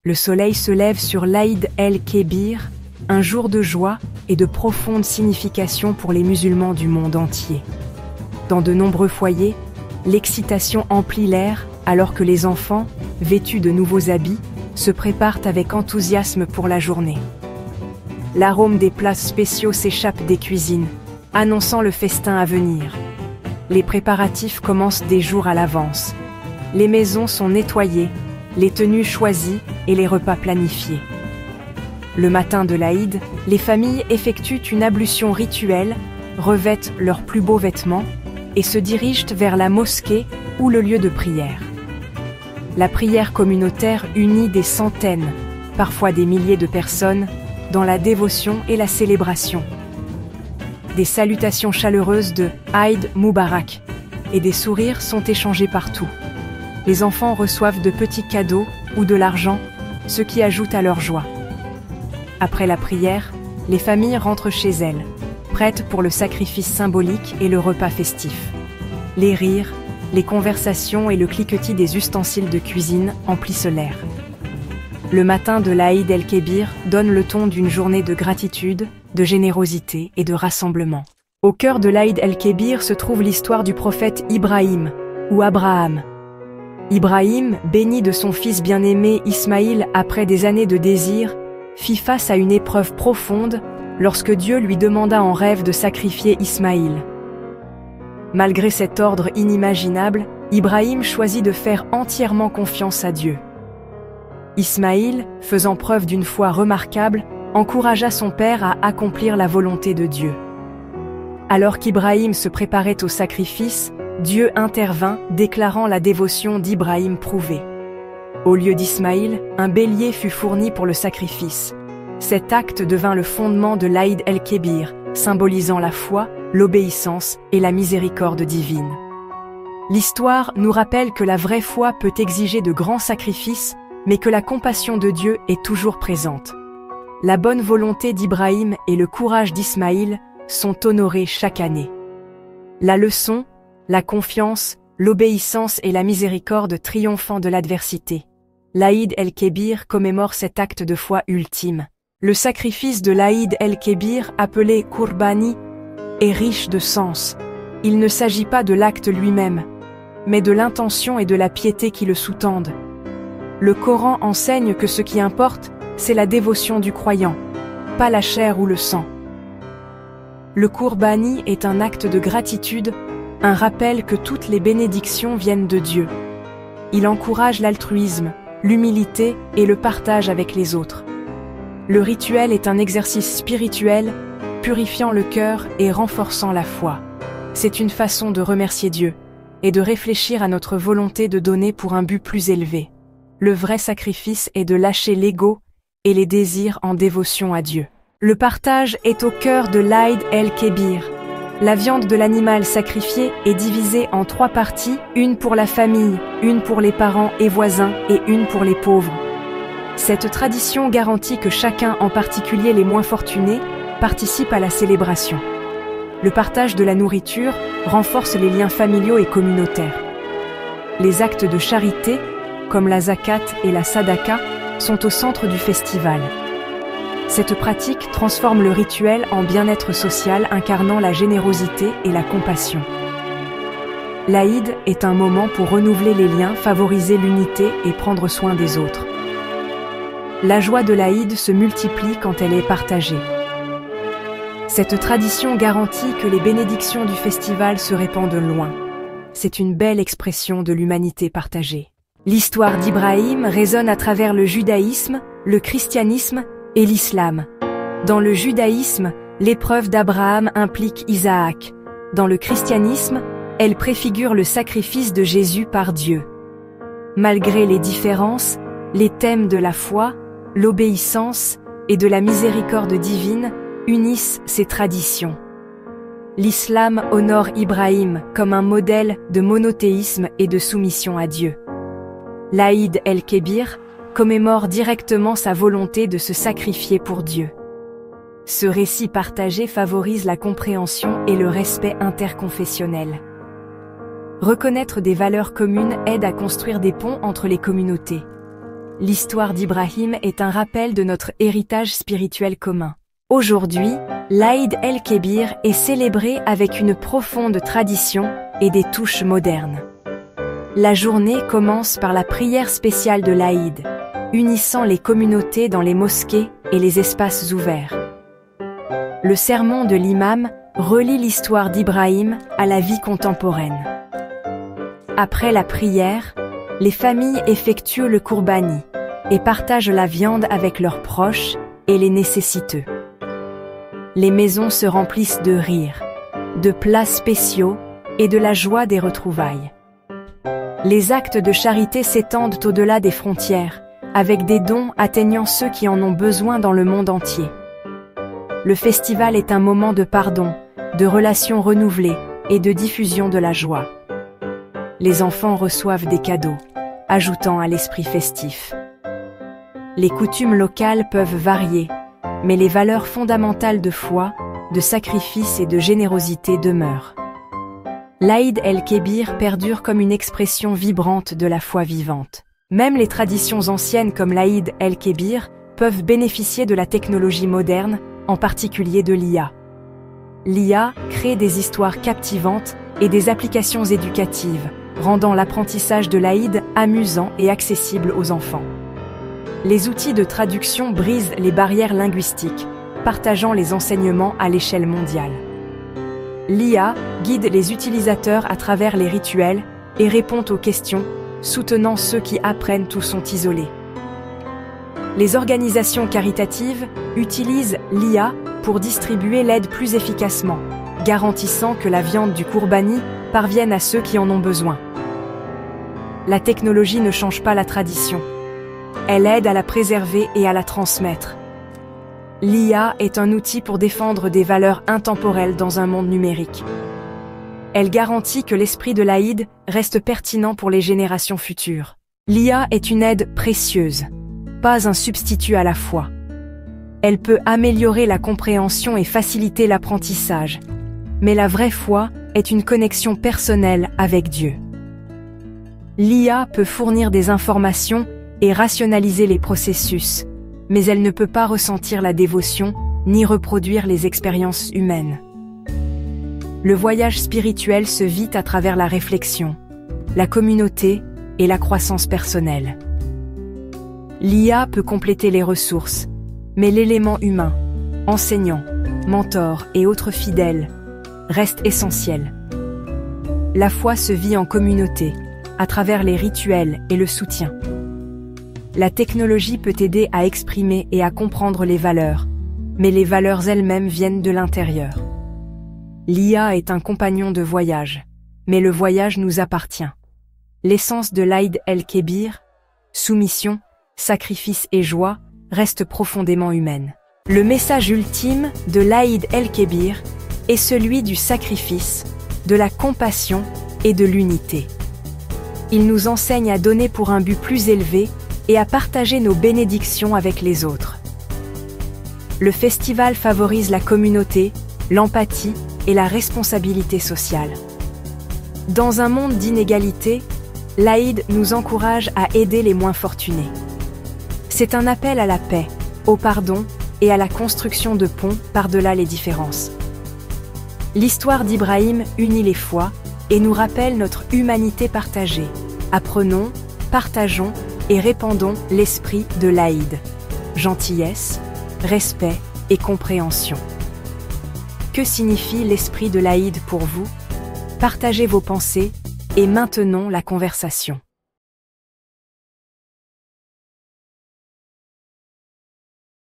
Le soleil se lève sur l'Aïd el-Kébir, un jour de joie et de profonde signification pour les musulmans du monde entier. Dans de nombreux foyers, l'excitation emplit l'air alors que les enfants, vêtus de nouveaux habits, se préparent avec enthousiasme pour la journée. L'arôme des plats spéciaux s'échappe des cuisines, annonçant le festin à venir. Les préparatifs commencent des jours à l'avance. Les maisons sont nettoyées, les tenues choisies et les repas planifiés. Le matin de l'Aïd, les familles effectuent une ablution rituelle, revêtent leurs plus beaux vêtements et se dirigent vers la mosquée ou le lieu de prière. La prière communautaire unit des centaines, parfois des milliers de personnes, dans la dévotion et la célébration. Des salutations chaleureuses de « Aïd Moubarak » et des sourires sont échangés partout. Les enfants reçoivent de petits cadeaux ou de l'argent, ce qui ajoute à leur joie. Après la prière, les familles rentrent chez elles, prêtes pour le sacrifice symbolique et le repas festif. Les rires, les conversations et le cliquetis des ustensiles de cuisine emplissent l'air. Le matin de l'Aïd el-Kébir donne le ton d'une journée de gratitude, de générosité et de rassemblement. Au cœur de l'Aïd el-Kébir se trouve l'histoire du prophète Ibrahim, ou Abraham. Ibrahim, béni de son fils bien-aimé Ismaïl après des années de désir, fit face à une épreuve profonde lorsque Dieu lui demanda en rêve de sacrifier Ismaïl. Malgré cet ordre inimaginable, Ibrahim choisit de faire entièrement confiance à Dieu. Ismaïl, faisant preuve d'une foi remarquable, encouragea son père à accomplir la volonté de Dieu. Alors qu'Ibrahim se préparait au sacrifice, Dieu intervint, déclarant la dévotion d'Ibrahim prouvée. Au lieu d'Ismaïl, un bélier fut fourni pour le sacrifice. Cet acte devint le fondement de l'Aïd el-Kébir, symbolisant la foi, l'obéissance et la miséricorde divine. L'histoire nous rappelle que la vraie foi peut exiger de grands sacrifices, mais que la compassion de Dieu est toujours présente. La bonne volonté d'Ibrahim et le courage d'Ismaïl sont honorés chaque année. La leçon, la confiance, l'obéissance et la miséricorde triomphant de l'adversité. L'Aïd el-Kébir commémore cet acte de foi ultime. Le sacrifice de l'Aïd el-Kébir, appelé Qurbani, est riche de sens. Il ne s'agit pas de l'acte lui-même, mais de l'intention et de la piété qui le sous-tendent. Le Coran enseigne que ce qui importe, c'est la dévotion du croyant, pas la chair ou le sang. Le Qurbani est un acte de gratitude, un rappel que toutes les bénédictions viennent de Dieu. Il encourage l'altruisme, l'humilité et le partage avec les autres. Le rituel est un exercice spirituel, purifiant le cœur et renforçant la foi. C'est une façon de remercier Dieu et de réfléchir à notre volonté de donner pour un but plus élevé. Le vrai sacrifice est de lâcher l'ego et les désirs en dévotion à Dieu. Le partage est au cœur de l'Aïd el-Kébir. La viande de l'animal sacrifié est divisée en 3 parties, une pour la famille, une pour les parents et voisins et une pour les pauvres. Cette tradition garantit que chacun, en particulier les moins fortunés, participe à la célébration. Le partage de la nourriture renforce les liens familiaux et communautaires. Les actes de charité, comme la zakat et la sadaka, sont au centre du festival. Cette pratique transforme le rituel en bien-être social incarnant la générosité et la compassion. L'Aïd est un moment pour renouveler les liens, favoriser l'unité et prendre soin des autres. La joie de l'Aïd se multiplie quand elle est partagée. Cette tradition garantit que les bénédictions du festival se répandent loin. C'est une belle expression de l'humanité partagée. L'histoire d'Ibrahim résonne à travers le judaïsme, le christianisme et l'islam. Dans le judaïsme, l'épreuve d'Abraham implique Isaac. Dans le christianisme, elle préfigure le sacrifice de Jésus par Dieu. Malgré les différences, les thèmes de la foi, l'obéissance et de la miséricorde divine unissent ces traditions. L'islam honore Ibrahim comme un modèle de monothéisme et de soumission à Dieu. L'Aïd el-Kébir commémore directement sa volonté de se sacrifier pour Dieu. Ce récit partagé favorise la compréhension et le respect interconfessionnel. Reconnaître des valeurs communes aide à construire des ponts entre les communautés. l'histoire d'Ibrahim est un rappel de notre héritage spirituel commun. Aujourd'hui, l'Aïd el-Kébir est célébré avec une profonde tradition et des touches modernes. La journée commence par la prière spéciale de l'Aïd, unissant les communautés dans les mosquées et les espaces ouverts. Le sermon de l'imam relie l'histoire d'Ibrahim à la vie contemporaine. Après la prière, les familles effectuent le Kourbani et partagent la viande avec leurs proches et les nécessiteux. Les maisons se remplissent de rires, de plats spéciaux et de la joie des retrouvailles. Les actes de charité s'étendent au-delà des frontières, avec des dons atteignant ceux qui en ont besoin dans le monde entier. Le festival est un moment de pardon, de relations renouvelées et de diffusion de la joie. Les enfants reçoivent des cadeaux, ajoutant à l'esprit festif. Les coutumes locales peuvent varier, mais les valeurs fondamentales de foi, de sacrifice et de générosité demeurent. L'Aïd el-Kébir perdure comme une expression vibrante de la foi vivante. Même les traditions anciennes comme l'Aïd el-Kébir peuvent bénéficier de la technologie moderne, en particulier de l'IA. L'IA crée des histoires captivantes et des applications éducatives, rendant l'apprentissage de l'Aïd amusant et accessible aux enfants. Les outils de traduction brisent les barrières linguistiques, partageant les enseignements à l'échelle mondiale. L'IA guide les utilisateurs à travers les rituels et répond aux questions, soutenant ceux qui apprennent ou sont isolés. Les organisations caritatives utilisent l'IA pour distribuer l'aide plus efficacement, garantissant que la viande du Kourbani parvienne à ceux qui en ont besoin. La technologie ne change pas la tradition. Elle aide à la préserver et à la transmettre. L'IA est un outil pour défendre des valeurs intemporelles dans un monde numérique. Elle garantit que l'esprit de l'Aïd reste pertinent pour les générations futures. L'IA est une aide précieuse, pas un substitut à la foi. Elle peut améliorer la compréhension et faciliter l'apprentissage, mais la vraie foi est une connexion personnelle avec Dieu. L'IA peut fournir des informations et rationaliser les processus, mais elle ne peut pas ressentir la dévotion ni reproduire les expériences humaines. Le voyage spirituel se vit à travers la réflexion, la communauté et la croissance personnelle. L'IA peut compléter les ressources, mais l'élément humain, enseignant, mentor et autres fidèles, reste essentiel. La foi se vit en communauté, à travers les rituels et le soutien. La technologie peut aider à exprimer et à comprendre les valeurs, mais les valeurs elles-mêmes viennent de l'intérieur. L'IA est un compagnon de voyage, mais le voyage nous appartient. L'essence de l'Aïd el-Kébir, soumission, sacrifice et joie, reste profondément humaine. Le message ultime de l'Aïd el-Kébir est celui du sacrifice, de la compassion et de l'unité. Il nous enseigne à donner pour un but plus élevé et à partager nos bénédictions avec les autres. Le festival favorise la communauté, l'empathie et la responsabilité sociale. Dans un monde d'inégalité, l'Aïd nous encourage à aider les moins fortunés. C'est un appel à la paix, au pardon et à la construction de ponts par-delà les différences. L'histoire d'Ibrahim unit les foi et nous rappelle notre humanité partagée. Apprenons, partageons et répandons l'esprit de l'Aïd. Gentillesse, respect et compréhension. Que signifie l'esprit de l'Aïd pour vous? Partagez vos pensées et maintenons la conversation.